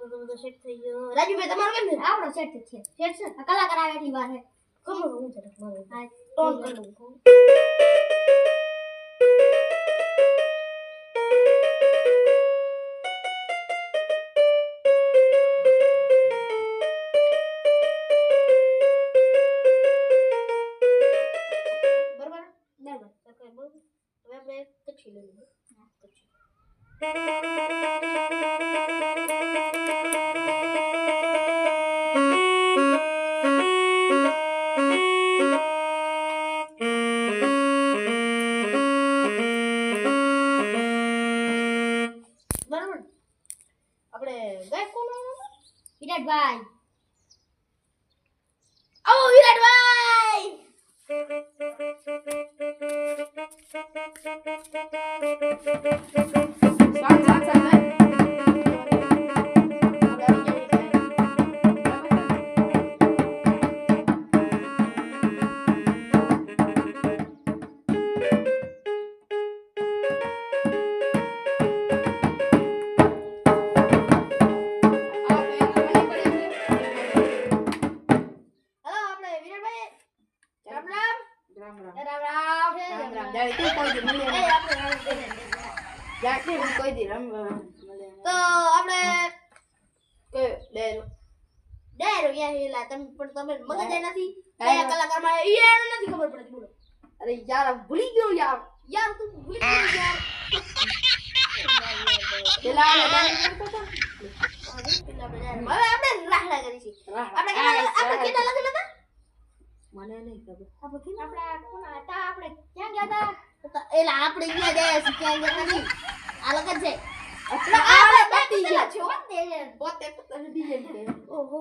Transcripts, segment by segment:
તો સેટ થઈ ગયો રાજુભાઈ તમારો કેમ છે આપણો સેટ છે સેટ છે કલાકાર આવે એટલી વાર છે કમર હું છે મારો હા ટોન કરી લઉં વિરાટભાઈ આવો વિરાટભાઈ તો આપણે ડાયરો યાર હેલા તમે મગજ નથી કયા કલાકારમાં યાર નથી ખબર પડતી બોલો અરે યાર ભૂલી ગયો યાર તું ભૂલી ગયો યાર પેલા હવે આપણે રાહડા કરીશી આપણે કેટલા લગન હતા મને નહીં ખબર આપણે કોના હતા આપણે ક્યાં ગયા હતા એલા આપણે ગયા ગયા છે ક્યાં ગયા નથી આ લગન છે આપણે બાકી ગયા છો પોતે પોતે ડીજે છે ઓહો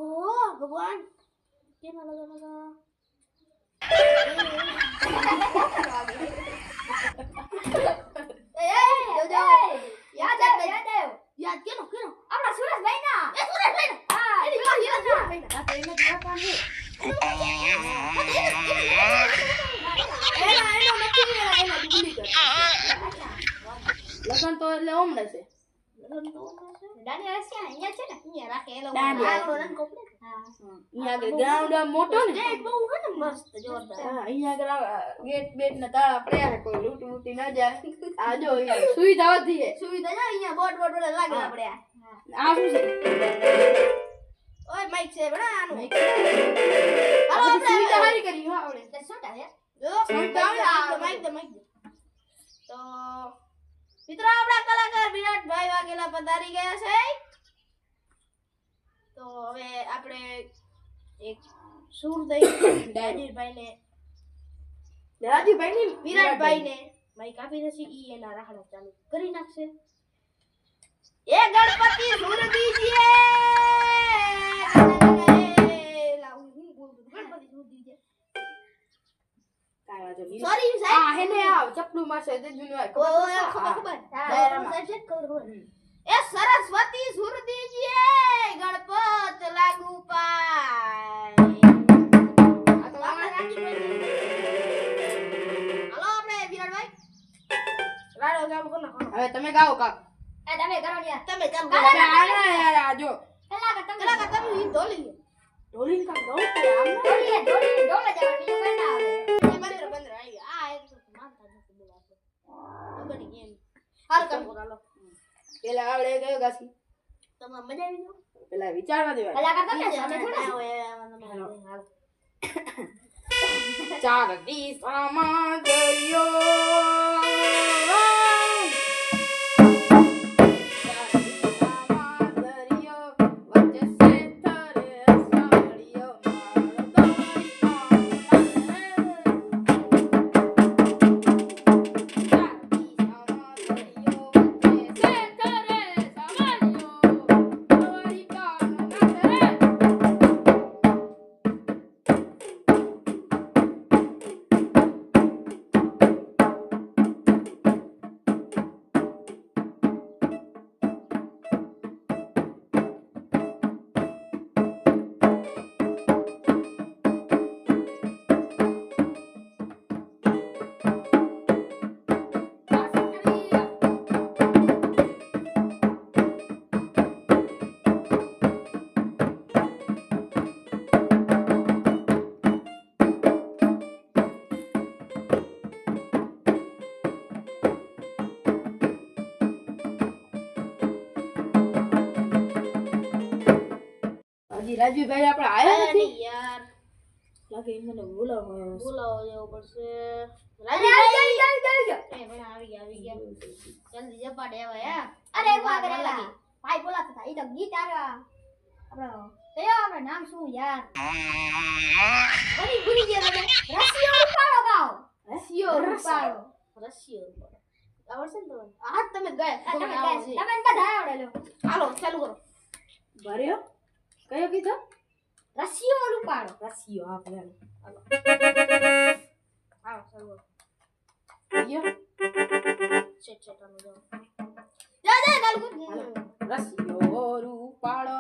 ભગવાન કેમ લગન હતા યાદ કેનો આપણા સુરેશભાઈ ના એ સુરેશભાઈ હા એની ભાઈ આ તો એને જોતા છે લગન તો એટલે ઓમણે છે દાંડિયા રસ્યા અહીંયા છે ને અહીંયા રાખે એ લોકો આલો રંગ કોપડે હા અહીંયા આગળ ગ્રાઉન્ડ મોટો ને ગેટ બહુ છે ને મસ્ત જોરદાર હા અહીંયા આગળ ગેટ બેટ ને તાળા પડ્યા છે કોઈ લૂંટી ન જાય આ જો સુવિધા વધી છે સુવિધા જો અહીંયા બોટ બોટ લાગેલા પડ્યા આ શું છે ઓય માઈક છે બડા આનું હાલો આપણે સુવિધા હારી કરી હો આપણે સોટા હે જો સોટા માઈક દે તો મિત્રો આપણા કલાકાર વિરાટભાઈ વાઘેલા પધારી ગયા છે તો હવે આપણે એક સુર દઈ રાજુભાઈ ને વિરાટભાઈ ને માઈક આપી દેસી ઈ એના રાહડા ચાલુ કરી નાખશે એ ગણપતિ સુર દીજીએ લાવું હું બોલું ગણપતિ સુર દીજીએ સોરી સાહેબ આ હેને આવ ચપલું મારશે તે જુનું આ ખબર હા ચેક કરો એ સરસ્વતી સુર દીજીએ ગણપત લાગુ પાય આ તો આપણે રાજુભાઈ હાલો આપણે વિરાટભાઈ રાડો ગામ કોનો હવે તમે ગાઓ કા એ તમે કરો યાર તમે કામ કરો યાર આ જો કલાકાર તમે ઈ ઢોલી કામ ગાઓ આમ ઢોલે જવા બીજું કઈ ના આવે બંદર આવી આ એક તો માનતા નથી બોલાતો બની ગેમ હાલ કામ કરો હાલો પેલા આવડે ગયો ગાસી તમાર મજા આવી ગયો પેલા વિચારવા દેવા કલાકાર તમે અમે થોડા ચાર દિશામાં ગયો હજી રાજુભાઈ આપણે આયા નથી નહીં યાર લાગે એમ મને બોલાવો જવું પડશે આવી આવી ગયા જલ્દી જપાડે હવે યાર અરે વાહ કરેલા ભાઈ બોલાતા હતા ઈ તો ગીત આપણો કયો આપણે નામ શું યાર ભૂલી ગયા તમે રસિયો રૂપાળો ગાઓ રસિયો રૂપાળો આવડશે ને તમને આ તમે ગયા તમે બધા આવડે લો હાલો ચાલુ કરો ભર્યો કયો કીધો રસિયો રૂપાળો રસિયો હા ભલે હાલો ચાલુ કરો યો સેટ આનો જાઓ ચાલુ કર રસિયો રૂપાળો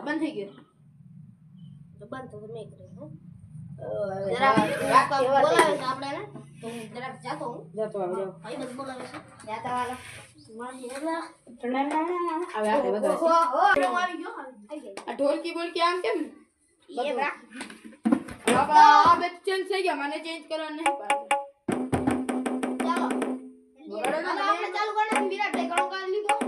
બંધ થઈ ગયો બંધ તો મેં કર્યો જરાક બોલાવે છે આપણે ને તો હું જરાક જાતો હું જતો આવે જાઓ ભાઈ બસ બોલાવે છે જાતા વાલો મારી હેલા હવે આપણે બધા આવી ગયો આ ઢોલકી બોલકી આમ કેમ એ બરા બાબા બે ચેન્જ થઈ ગયા મને ચેન્જ કરવાનું નહીં પાડે ચાલો વગાડો હવે આપણે ચાલુ કરવાનું વિરાટ ઠેકાણો કરી લીધો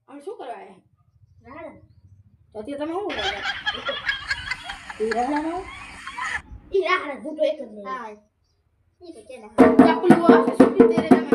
શું કરવા રાણા તો તમે શું કરવા ઈ રાણા ભૂતો એક જ નહીં ચકલું આ શું તેરે